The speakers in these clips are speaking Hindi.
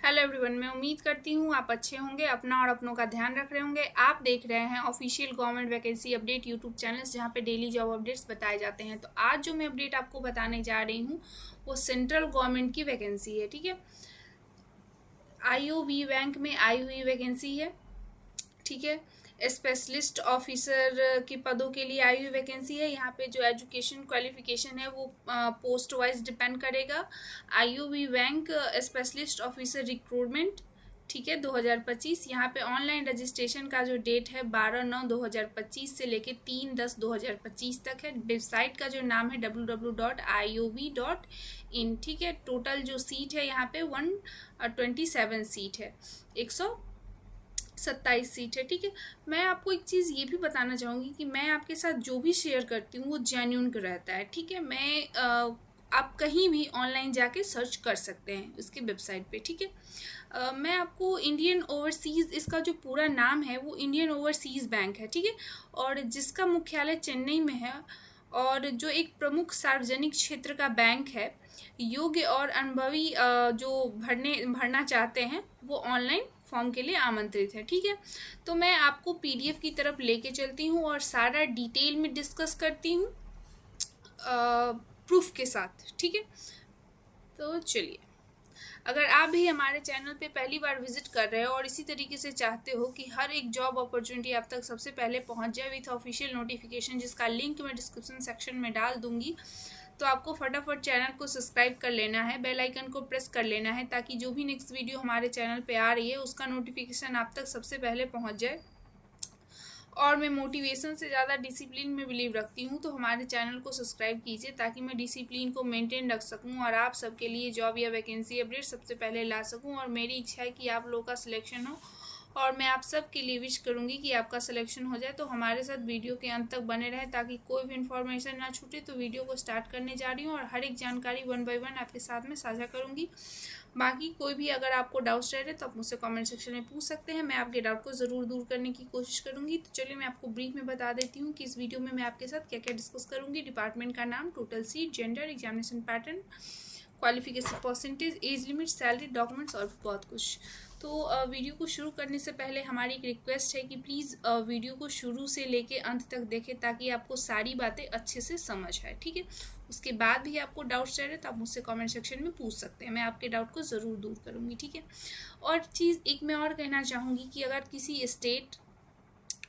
हेलो एवरीवन, मैं उम्मीद करती हूँ आप अच्छे होंगे, अपना और अपनों का ध्यान रख रहे होंगे। आप देख रहे हैं official government vacancy update YouTube channels, जहाँ पे डेली जॉब अपडेट्स बताए जाते हैं। तो आज जो मैं अपडेट आपको बताने जा रही हूँ वो सेंट्रल गवर्नमेंट की वैकेंसी है। ठीक है, IOB बैंक में आई हुई वैकेंसी है। ठीक है, स्पेशलिस्ट ऑफिसर के पदों के लिए आई हुई वैकेंसी है। यहाँ पे जो एजुकेशन क्वालिफिकेशन है वो पोस्ट वाइज डिपेंड करेगा। IOB bank specialist officer recruitment, ठीक है, 2025। यहाँ पे ऑनलाइन रजिस्ट्रेशन का जो डेट है 12/9/2025 से लेके 3/10/2025 तक है। वेबसाइट का जो नाम है www.iob.in। ठीक है, टोटल जो सीट है यहाँ पे 127 सीट है, 127 सीट है। ठीक है, मैं आपको एक चीज़ ये भी बताना चाहूँगी कि मैं आपके साथ जो भी शेयर करती हूँ वो जेन्युइन रहता है। ठीक है, आप कहीं भी ऑनलाइन जाके सर्च कर सकते हैं उसकी वेबसाइट पे। ठीक है, मैं आपको इंडियन ओवरसीज़, इसका जो पूरा नाम है वो इंडियन ओवरसीज़ बैंक है। ठीक है, और जिसका मुख्यालय चेन्नई में है, और जो एक प्रमुख सार्वजनिक क्षेत्र का बैंक है। योग्य और अनुभवी जो भरना चाहते हैं वो ऑनलाइन फॉर्म के लिए आमंत्रित है। ठीक है, तो मैं आपको PDF की तरफ लेके चलती हूँ और सारा डिटेल में डिस्कस करती हूँ प्रूफ के साथ। ठीक है, तो चलिए, अगर आप भी हमारे चैनल पे पहली बार विजिट कर रहे हो और इसी तरीके से चाहते हो कि हर एक जॉब अपॉर्चुनिटी आप तक सबसे पहले पहुंच जाए विथ ऑफिशियल नोटिफिकेशन, जिसका लिंक मैं डिस्क्रिप्शन सेक्शन में डाल दूंगी, तो आपको फटाफट चैनल को सब्सक्राइब कर लेना है, बेल आइकन को प्रेस कर लेना है, ताकि जो भी नेक्स्ट वीडियो हमारे चैनल पे आ रही है उसका नोटिफिकेशन आप तक सबसे पहले पहुंच जाए। और मैं मोटिवेशन से ज़्यादा डिसिप्लिन में बिलीव रखती हूँ, तो हमारे चैनल को सब्सक्राइब कीजिए ताकि मैं डिसिप्लिन को मेंटेन रख सकूँ और आप सबके लिए जॉब या वैकेंसी अपडेट सबसे पहले ला सकूँ। और मेरी इच्छा है कि आप लोगों का सिलेक्शन हो, और मैं आप सब के लिए विश करूँगी कि आपका सिलेक्शन हो जाए। तो हमारे साथ वीडियो के अंत तक बने रहे ताकि कोई भी इन्फॉर्मेशन ना छूटे। तो वीडियो को स्टार्ट करने जा रही हूँ और हर एक जानकारी 1 बाय 1 आपके साथ में साझा करूँगी। बाकी कोई भी अगर आपको डाउट्स रह रहे तो आप मुझसे कमेंट सेक्शन में पूछ सकते हैं, मैं आपके डाउट को ज़रूर दूर करने की कोशिश करूँगी। तो चलिए, मैं आपको ब्रीफ में बता देती हूँ कि इस वीडियो में मैं आपके साथ क्या क्या डिस्कस करूँगी। डिपार्टमेंट का नाम, total seat, gender, examination pattern, qualification percentage, age limit, salary, documents और बहुत कुछ। तो वीडियो को शुरू करने से पहले हमारी एक रिक्वेस्ट है कि प्लीज़ वीडियो को शुरू से लेके अंत तक देखें ताकि आपको सारी बातें अच्छे से समझ आए। ठीक है, उसके बाद भी आपको डाउट्स रह रहे तो आप मुझसे कमेंट सेक्शन में पूछ सकते हैं, मैं आपके डाउट को ज़रूर दूर करूँगी। ठीक है, और चीज़ एक मैं और कहना चाहूँगी कि अगर किसी स्टेट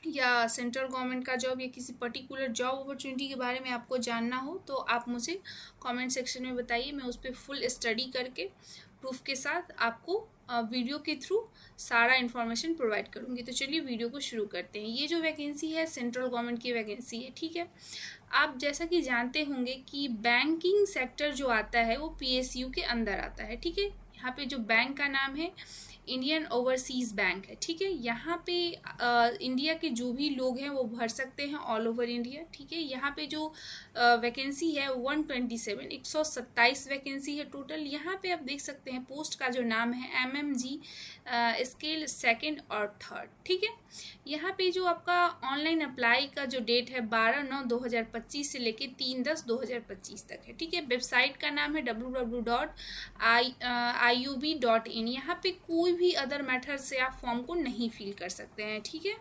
या सेंट्रल गवर्नमेंट का जॉब या किसी पर्टिकुलर जॉब अपॉर्चुनिटी के बारे में आपको जानना हो तो आप मुझे कमेंट सेक्शन में बताइए, मैं उस पर फुल स्टडी करके प्रूफ के साथ आपको वीडियो के थ्रू सारा इन्फॉर्मेशन प्रोवाइड करूँगी। तो चलिए वीडियो को शुरू करते हैं। ये जो वैकेंसी है सेंट्रल गवर्नमेंट की वैकेंसी है। ठीक है, आप जैसा कि जानते होंगे कि बैंकिंग सेक्टर जो आता है वो PSU के अंदर आता है। ठीक है, यहाँ पे जो बैंक का नाम है इंडियन ओवरसीज़ बैंक है। ठीक है, यहाँ पे इंडिया के जो भी लोग हैं वो भर सकते हैं, ऑल ओवर इंडिया। ठीक है, यहाँ पे जो वैकेंसी है 127, 127 वैकेंसी है टोटल। यहाँ पे आप देख सकते हैं पोस्ट का जो नाम है MMG स्केल 2nd और 3rd। ठीक है, यहाँ पे जो आपका ऑनलाइन अप्लाई का जो डेट है 12/9/2025 से लेके 3/10/2025 तक है। ठीक है, वेबसाइट का नाम है www.iob.in। यहाँ पे कोई भी अदर मेथड से आप फॉर्म को नहीं फिल कर सकते हैं। ठीक है,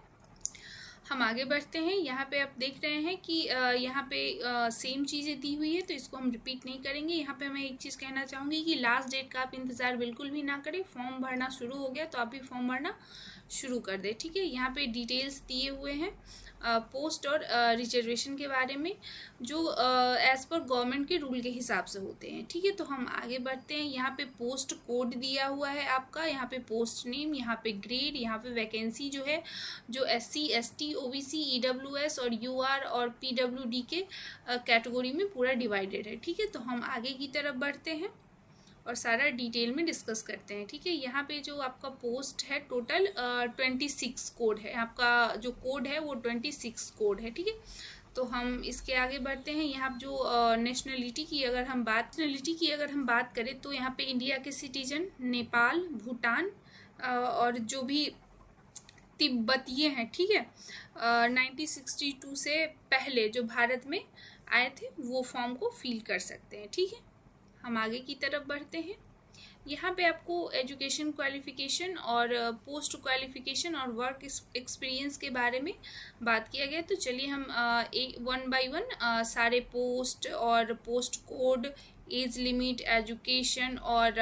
हम आगे बढ़ते हैं। यहाँ पे आप देख रहे हैं कि यहाँ पे सेम चीज़ें दी हुई है, तो इसको हम रिपीट नहीं करेंगे। यहाँ पे मैं एक चीज़ कहना चाहूँगी कि लास्ट डेट का आप इंतज़ार बिल्कुल भी ना करें, फॉर्म भरना शुरू हो गया तो आप भी फॉर्म भरना शुरू कर दें। ठीक है, यहाँ पे डिटेल्स दिए हुए हैं पोस्ट और रिजर्वेशन के बारे में, जो एज़ पर गवर्नमेंट के रूल के हिसाब से होते हैं। ठीक है, तो हम आगे बढ़ते हैं। यहाँ पे पोस्ट कोड दिया हुआ है आपका, यहाँ पे पोस्ट नेम, यहाँ पे ग्रेड, यहाँ पे वैकेंसी जो है जो SC ST OBC EWS और UR और PWD के कैटेगरी में पूरा डिवाइडेड है। ठीक है, तो हम आगे की तरफ बढ़ते हैं और सारा डिटेल में डिस्कस करते हैं। ठीक है, यहाँ पे जो आपका पोस्ट है टोटल 26 कोड है, आपका जो कोड है वो 26 कोड है। ठीक है, तो हम इसके आगे बढ़ते हैं। यहाँ जो नेशनलिटी की अगर हम बात करें तो यहाँ पे इंडिया के सिटीजन, नेपाल, भूटान और जो भी तिब्बतीय हैं, ठीक है, 1962 से पहले जो भारत में आए थे वो फॉर्म को फिल कर सकते हैं। ठीक है, हम आगे की तरफ बढ़ते हैं। यहाँ पे आपको एजुकेशन क्वालिफिकेशन और पोस्ट क्वालिफिकेशन और वर्क एक्सपीरियंस के बारे में बात किया गया। तो चलिए हम वन बाय वन सारे पोस्ट और post code, age limit, education और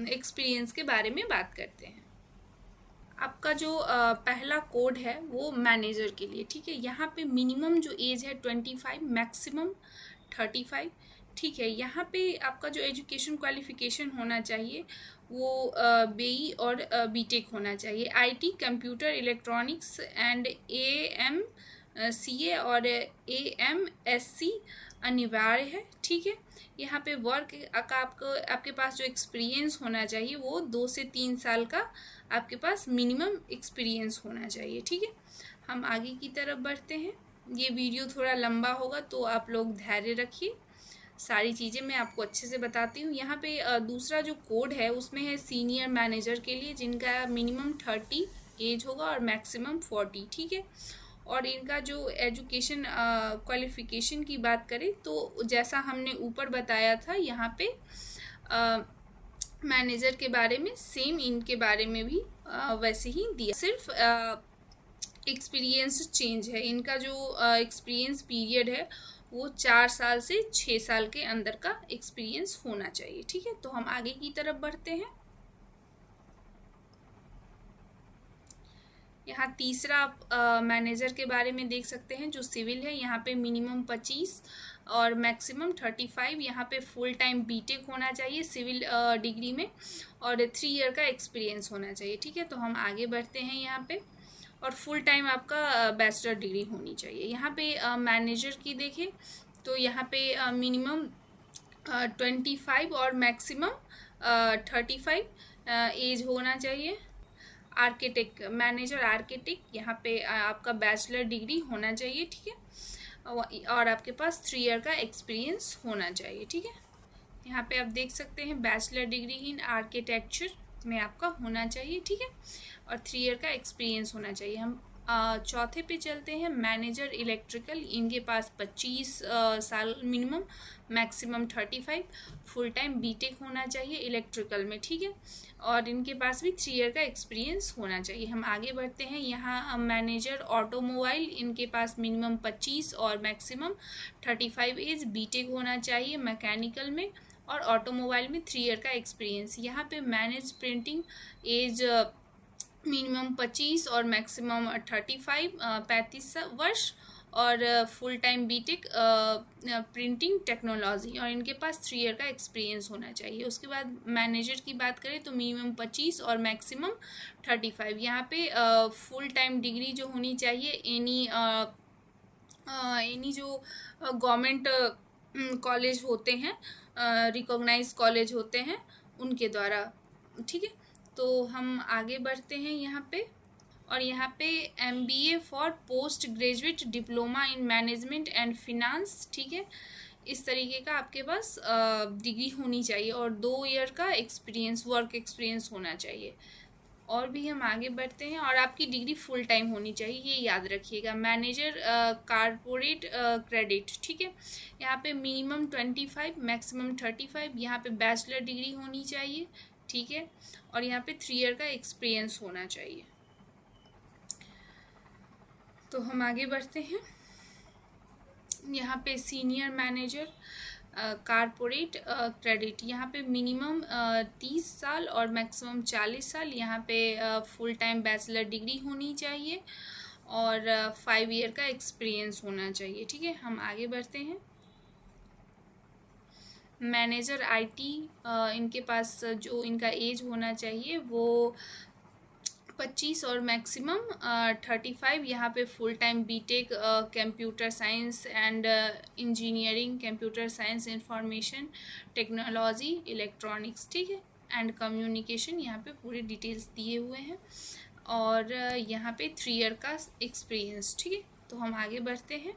एक्सपीरियंस के बारे में बात करते हैं। आपका जो पहला कोड है वो मैनेजर के लिए, ठीक है। यहाँ पे मिनिमम जो एज है 25, मैक्सिमम 35, ठीक है। यहाँ पे आपका जो एजुकेशन क्वालिफिकेशन होना चाहिए वो बीई और बीटेक होना चाहिए। IT, computer, electronics and am CA और एएमएससी अनिवार्य है, ठीक है। यहाँ पे वर्क का आपके पास जो एक्सपीरियंस होना चाहिए वो 2 से 3 साल का आपके पास मिनिमम एक्सपीरियंस होना चाहिए, ठीक है। हम आगे की तरफ बढ़ते हैं। ये वीडियो थोड़ा लंबा होगा तो आप लोग धैर्य रखिए, सारी चीज़ें मैं आपको अच्छे से बताती हूँ। यहाँ पे दूसरा जो कोड है उसमें है सीनियर मैनेजर के लिए, जिनका मिनिमम 30 एज होगा और मैक्सिमम 40, ठीक है। और इनका जो एजुकेशन क्वालिफिकेशन की बात करें तो जैसा हमने ऊपर बताया था यहाँ पे मैनेजर के बारे में सेम इनके बारे में भी वैसे ही दिया, सिर्फ एक्सपीरियंस चेंज है। इनका जो एक्सपीरियंस पीरियड है वो 4 साल से 6 साल के अंदर का एक्सपीरियंस होना चाहिए, ठीक है। तो हम आगे की तरफ बढ़ते हैं। यहाँ तीसरा आप मैनेजर के बारे में देख सकते हैं जो सिविल है। यहाँ पे मिनिमम 25 और मैक्सिमम 35। यहाँ पे फुल टाइम बीटेक होना चाहिए सिविल डिग्री में और 3 ईयर का एक्सपीरियंस होना चाहिए, ठीक है। तो हम आगे बढ़ते हैं यहाँ पे, और फुल टाइम आपका बैचलर डिग्री होनी चाहिए। यहाँ पे मैनेजर की देखें तो यहाँ पे मिनिमम 25 और मैक्सिमम 35 एज होना चाहिए। आर्किटेक्ट, मैनेजर आर्किटेक्ट, यहाँ पे आपका बैचलर डिग्री होना चाहिए, ठीक है। और आपके पास 3 ईयर का एक्सपीरियंस होना चाहिए, ठीक है। यहाँ पे आप देख सकते हैं बैचलर डिग्री इन आर्किटेक्चर में आपका होना चाहिए, ठीक है। और 3 ईयर का एक्सपीरियंस होना चाहिए। हम चौथे पे चलते हैं, मैनेजर इलेक्ट्रिकल। इनके पास 25 साल minimum, maximum 35, full time BTech होना चाहिए इलेक्ट्रिकल में, ठीक है। और इनके पास भी 3 ईयर का एक्सपीरियंस होना चाहिए। हम आगे बढ़ते हैं। यहाँ मैनेजर ऑटोमोबाइल, इनके पास मिनिमम 25 और मैक्सिमम 35 एज, बीटेक होना चाहिए मैकेनिकल में और ऑटोमोबाइल में 3 ईयर का एक्सपीरियंस। यहाँ पे मैनेज प्रिंटिंग, एज मिनिमम 25 और मैक्सिमम 35 वर्ष और full time BTech printing technology, और इनके पास 3 ईयर का एक्सपीरियंस होना चाहिए। उसके बाद मैनेजर की बात करें तो मिनिमम 25 और मैक्सिमम 35। यहाँ पे फुल टाइम डिग्री जो होनी चाहिए एनी जो गवर्नमेंट कॉलेज होते हैं, रिकॉग्नाइज कॉलेज होते हैं, उनके द्वारा, ठीक है। तो हम आगे बढ़ते हैं यहाँ पे, और यहाँ पे MBA for post graduate diploma in management and finance, ठीक है। इस तरीके का आपके पास डिग्री होनी चाहिए और 2 ईयर का एक्सपीरियंस, वर्क एक्सपीरियंस होना चाहिए। और भी हम आगे बढ़ते हैं, और आपकी डिग्री फुल टाइम होनी चाहिए, ये याद रखिएगा। मैनेजर कारपोरेट क्रेडिट, ठीक है। यहाँ पे मिनिमम 25, मैक्सिमम 35। यहाँ पे बैचलर डिग्री होनी चाहिए, ठीक है। और यहाँ पे 3 ईयर का एक्सपीरियंस होना चाहिए। तो हम आगे बढ़ते हैं। यहाँ पे सीनियर मैनेजर कारपोरेट क्रेडिट, यहाँ पे मिनिमम 30 साल और मैक्सिमम 40 साल। यहाँ पे फुल टाइम बैचलर डिग्री होनी चाहिए और 5 ईयर का एक्सपीरियंस होना चाहिए, ठीक है। हम आगे बढ़ते हैं। मैनेजर आईटी, इनके पास जो इनका एज होना चाहिए वो 25 और मैक्सिमम 35। यहाँ पे full time BTech computer science and engineering, computer science, information technology, electronics, ठीक है, एंड कम्युनिकेशन। यहाँ पे पूरे डिटेल्स दिए हुए हैं। और यहाँ पे 3 ईयर का एक्सपीरियंस, ठीक है। तो हम आगे बढ़ते हैं।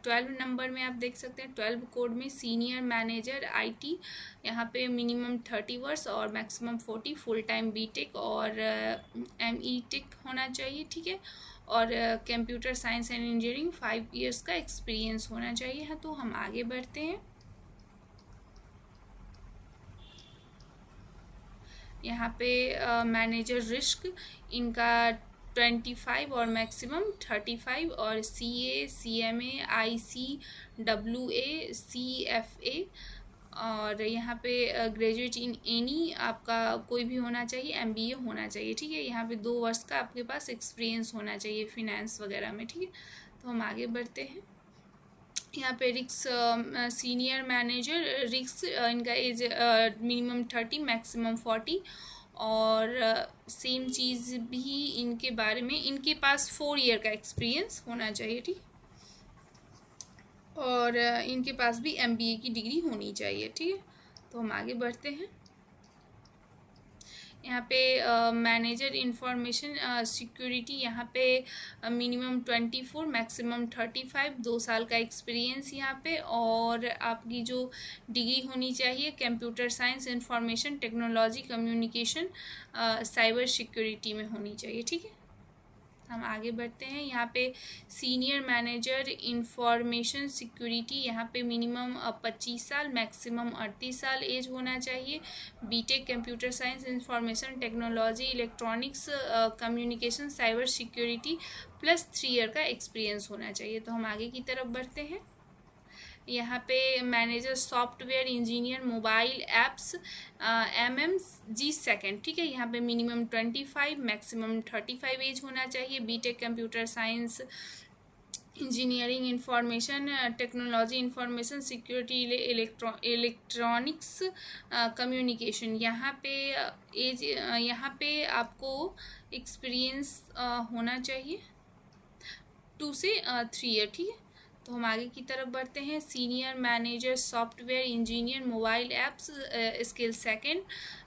12 नंबर में आप देख सकते हैं, 12 कोड में सीनियर मैनेजर आईटी, यहाँ पे मिनिमम 30 वर्ष और मैक्सिमम 40, फुल टाइम बीटेक और METech होना चाहिए, ठीक है। और computer science and engineering 5 years का एक्सपीरियंस होना चाहिए। हाँ, तो हम आगे बढ़ते हैं। यहाँ पे मैनेजर रिस्क इनका 25 और मैक्सिमम 35, और CA, CMA, ICWA, CFA, और यहाँ पे ग्रेजुएट इन एनी आपका कोई भी होना चाहिए, MBA होना चाहिए, ठीक है। यहाँ पे 2 वर्ष का आपके पास एक्सपीरियंस होना चाहिए फिनेंस वगैरह में, ठीक है। तो हम आगे बढ़ते हैं। यहाँ पे रिक्स सीनियर मैनेजर रिक्स इनका एज मिनिमम 30, मैक्सिमम 40, और सेम चीज़ भी इनके बारे में, इनके पास 4 ईयर का एक्सपीरियंस होना चाहिए, ठीक। और इनके पास भी MBA की डिग्री होनी चाहिए, ठीक है। तो हम आगे बढ़ते हैं। यहाँ पे मैनेजर इंफॉर्मेशन सिक्योरिटी, यहाँ पे मिनिमम 24, मैक्सिमम 35, 2 साल का एक्सपीरियंस यहाँ पे, और आपकी जो डिग्री होनी चाहिए computer science, information technology, communication, cyber security में होनी चाहिए, ठीक है। हम आगे बढ़ते हैं। यहाँ पे सीनियर मैनेजर इंफॉर्मेशन सिक्योरिटी, यहाँ पे मिनिमम 25 साल, मैक्सिमम 38 साल एज होना चाहिए। BTech computer science, information technology, electronics, communication, cyber security plus 3 year का एक्सपीरियंस होना चाहिए। तो हम आगे की तरफ बढ़ते हैं। यहाँ पे manager software engineer mobile apps MMG second, ठीक है। यहाँ पे मिनिमम 25, मैक्सिमम 35 एज होना चाहिए। BTech computer science, engineering, information technology, information security, electronics, communication. यहाँ पे एज यहाँ पे आपको एक्सपीरियंस होना चाहिए 2 से 3 ईयर, ठीक है। तो हम आगे की तरफ बढ़ते हैं। Senior manager software engineer mobile apps skill second,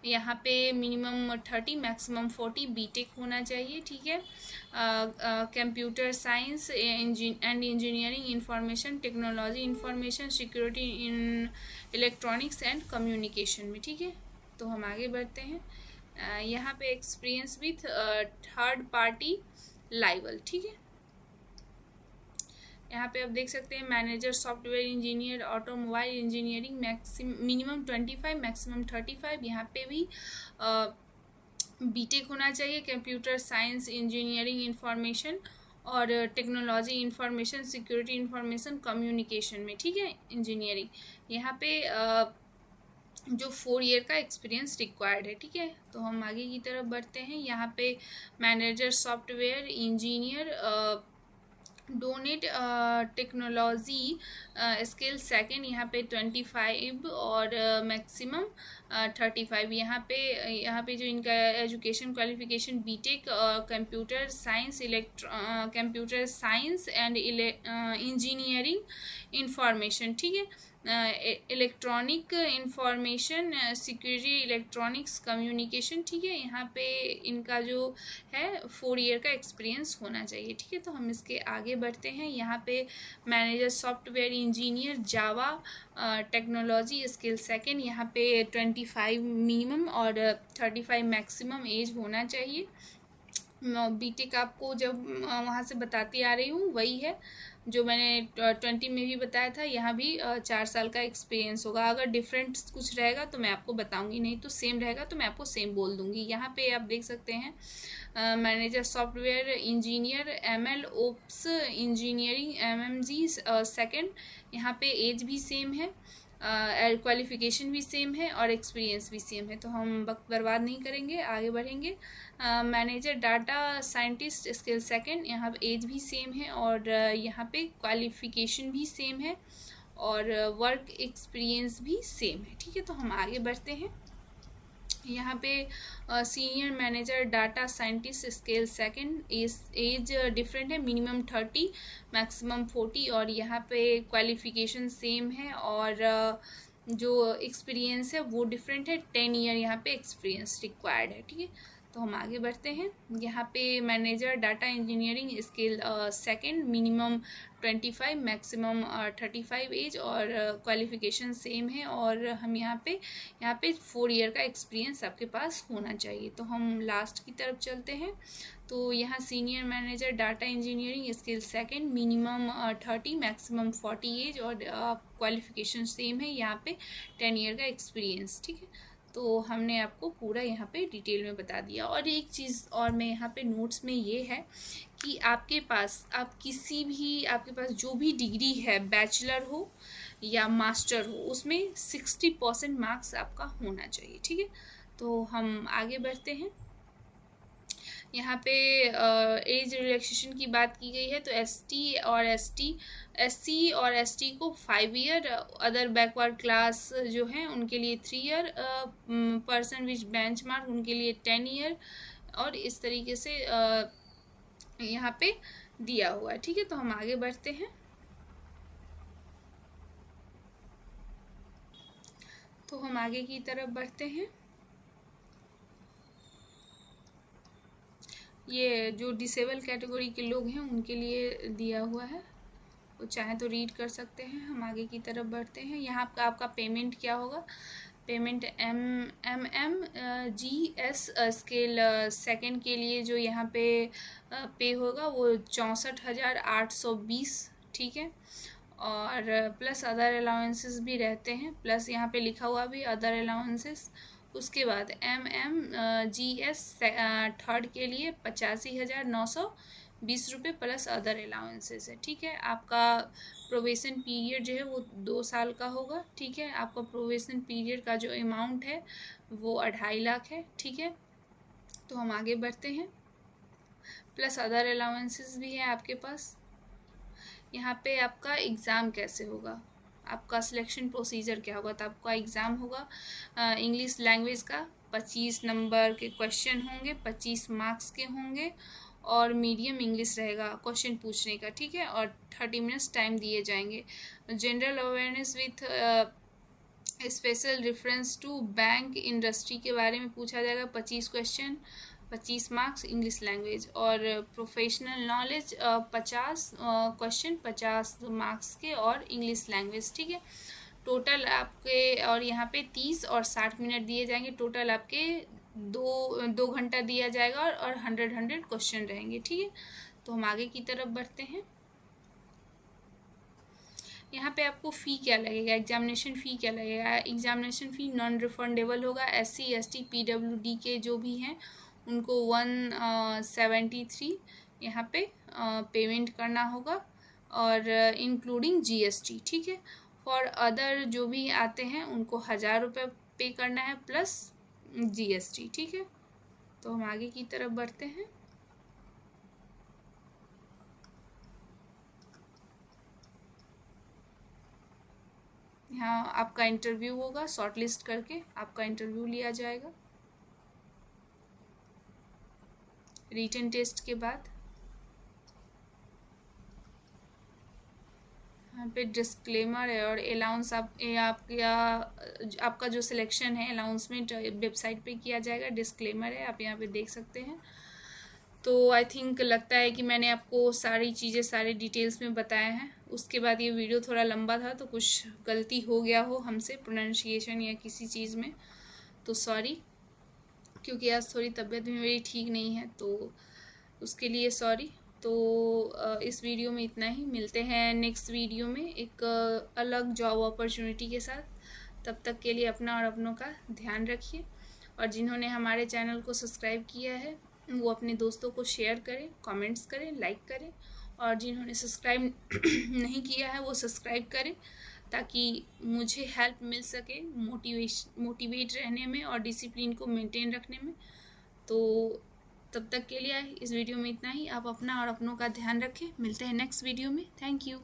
यहाँ पे मिनिमम 30, मैक्सिमम 40, बीटेक होना चाहिए, ठीक है। Computer science and engineering, information technology, information security in electronics and communication में, ठीक है। तो हम आगे बढ़ते हैं। यहाँ पे experience with third party liable, ठीक है। यहाँ पे आप देख सकते हैं manager software engineer automobile engineering, minimum 25, maximum 35। यहाँ पे भी बीटेक होना चाहिए कंप्यूटर साइंस इंजीनियरिंग इंफॉर्मेशन और technology, information security, information communication में, ठीक है, इंजीनियरिंग। यहाँ पे जो 4 ईयर का एक्सपीरियंस रिक्वायर्ड है, ठीक है। तो हम आगे की तरफ बढ़ते हैं। यहाँ पे manager software engineer donate technology skill second, यहाँ पे 25 और मैक्सिमम 35। यहाँ पे जो इनका education qualification BTech computer science, computer science and engineering information, ठीक है, electronic information security, electronics communication, ठीक है। यहाँ पे इनका जो है 4 ईयर का एक्सपीरियंस होना चाहिए, ठीक है। तो हम इसके आगे बढ़ते हैं। यहाँ पे मैनेजर सॉफ्टवेयर इंजीनियर जावा टेक्नोलॉजी स्किल सेकेंड, यहाँ पे 25 मिनिमम और 35 मैक्सिमम एज होना चाहिए। बीटेक आपको जब वहाँ से बताती आ रही हूँ वही है जो मैंने 20 में भी बताया था। यहाँ भी 4 साल का एक्सपीरियंस होगा। अगर डिफरेंट कुछ रहेगा तो मैं आपको बताऊंगी, नहीं तो सेम रहेगा तो मैं आपको सेम बोल दूंगी। यहाँ पे आप देख सकते हैं manager software engineer ML ops engineering MMG second, यहाँ पे एज भी सेम है, क्वालिफिकेशन भी सेम है और एक्सपीरियंस भी सेम है। तो हम वक्त बर्बाद नहीं करेंगे, आगे बढ़ेंगे। Manager data scientist skill second, यहाँ पे एज भी सेम है और यहाँ पे क्वालिफिकेशन भी सेम है और वर्क एक्सपीरियंस भी सेम है, ठीक है। तो हम आगे बढ़ते हैं। यहाँ पे senior manager data scientist scale second, age different है, मिनिमम 30, मैक्सिमम 40 और यहाँ पे क्वालिफिकेशन सेम है और जो एक्सपीरियंस है वो डिफरेंट है, 10 ईयर यहाँ पे एक्सपीरियंस रिक्वायर्ड है, ठीक है। तो हम आगे बढ़ते हैं। यहाँ पे manager data engineering skill second, minimum 25, maximum 35 age, और क्वालिफिकेशन सेम है, और हम यहाँ पे 4 ईयर का एक्सपीरियंस आपके पास होना चाहिए। तो हम लास्ट की तरफ चलते हैं। तो यहाँ senior manager data engineering skill second, minimum 30, maximum 40 age, और क्वालिफिकेशन सेम है, यहाँ पे 10 ईयर का एक्सपीरियंस। ठीक है, तो हमने आपको पूरा यहाँ पे डिटेल में बता दिया। और एक चीज़ और मैं यहाँ पे नोट्स में ये है कि आपके पास जो भी डिग्री है, बैचलर हो या मास्टर हो, उसमें 60% मार्क्स आपका होना चाहिए। ठीक है, तो हम आगे बढ़ते हैं। यहाँ पे एज रिलैक्सेशन की बात की गई है। तो एससी और एसटी को 5 ईयर, अदर बैकवर्ड क्लास जो हैं उनके लिए 3 ईयर, पर्सन विच बेंचमार्क उनके लिए 10 ईयर, और इस तरीके से यहाँ पे दिया हुआ है। ठीक है, तो हम आगे बढ़ते हैं। तो हम आगे की तरफ बढ़ते हैं। ये जो डिसेबल कैटेगरी के लोग हैं उनके लिए दिया हुआ है, वो चाहे तो रीड कर सकते हैं। हम आगे की तरफ बढ़ते हैं। यहाँ पर आपका पेमेंट क्या होगा? पेमेंट MMGS स्केल सेकंड के लिए जो यहाँ पे होगा वो 64,820। ठीक है, और प्लस अदर अलाउंसेस भी रहते हैं, प्लस यहाँ पे लिखा हुआ भी अदर अलाउंसेस। उसके बाद MMGS थर्ड के लिए 85,920 रुपये प्लस अदर अलाउंसेस है। ठीक है, आपका प्रोबेशन पीरियड जो है वो 2 साल का होगा। ठीक है, आपका प्रोबेशन पीरियड का जो अमाउंट है वो 2.5 लाख है। ठीक है, तो हम आगे बढ़ते हैं। प्लस अदर अलाउंसेस भी है आपके पास। यहाँ पे आपका एग्ज़ाम कैसे होगा, आपका सिलेक्शन प्रोसीजर क्या होगा? तो आपका एग्ज़ाम होगा इंग्लिश लैंग्वेज का, 25 नंबर के क्वेश्चन होंगे, 25 मार्क्स के होंगे, और मीडियम इंग्लिश रहेगा क्वेश्चन पूछने का। ठीक है, और 30 मिनट्स टाइम दिए जाएंगे। General awareness with special reference to bank industry के बारे में पूछा जाएगा, 25 क्वेश्चन, 25 मार्क्स इंग्लिश लैंग्वेज, और प्रोफेशनल नॉलेज 50 क्वेश्चन, 50 मार्क्स के, और इंग्लिश लैंग्वेज। ठीक है, टोटल आपके, और यहाँ पे 30 और 60 मिनट दिए जाएंगे, टोटल आपके 2 घंटा दिया जाएगा, और 100 क्वेश्चन रहेंगे। ठीक है, तो हम आगे की तरफ बढ़ते हैं। यहाँ पे आपको फ़ी क्या लगेगा, एग्जामिनेशन फ़ी क्या लगेगा? एग्जामिनेशन फ़ी नॉन रिफंडेबल होगा। SC ST PWD के जो भी हैं उनको 173 यहाँ पे पेमेंट करना होगा, और इंक्लूडिंग GST। ठीक है, फॉर अदर जो भी आते हैं उनको 1,000 रुपये पे करना है प्लस GST। ठीक है, तो हम आगे की तरफ बढ़ते हैं। यहाँ आपका इंटरव्यू होगा, शॉर्टलिस्ट करके आपका इंटरव्यू लिया जाएगा रिटन टेस्ट के बाद। यहाँ पे डिस्क्लेमर है, और अलाउंस आपका जो सिलेक्शन है अनाउंसमेंट वेबसाइट पे किया जाएगा, डिस्क्लेमर है, आप यहाँ पे देख सकते हैं। तो आई थिंक लगता है कि मैंने आपको सारी चीज़ें सारे डिटेल्स में बताया हैं। उसके बाद ये वीडियो थोड़ा लंबा था, तो कुछ गलती हो गया हो हमसे प्रोनाउंसिएशन या किसी चीज़ में, तो सॉरी, क्योंकि आज थोड़ी तबीयत भी मेरी ठीक नहीं है, तो उसके लिए सॉरी। तो इस वीडियो में इतना ही, मिलते हैं नेक्स्ट वीडियो में एक अलग जॉब अपॉर्चुनिटी के साथ। तब तक के लिए अपना और अपनों का ध्यान रखिए, और जिन्होंने हमारे चैनल को सब्सक्राइब किया है वो अपने दोस्तों को शेयर करें, कमेंट्स करें, लाइक करें, और जिन्होंने सब्सक्राइब नहीं किया है वो सब्सक्राइब करें, ताकि मुझे हेल्प मिल सके मोटिवेट रहने में और डिसिप्लिन को मेंटेन रखने में। तो तब तक के लिए इस वीडियो में इतना ही। आप अपना और अपनों का ध्यान रखें। मिलते हैं नेक्स्ट वीडियो में। Thank you.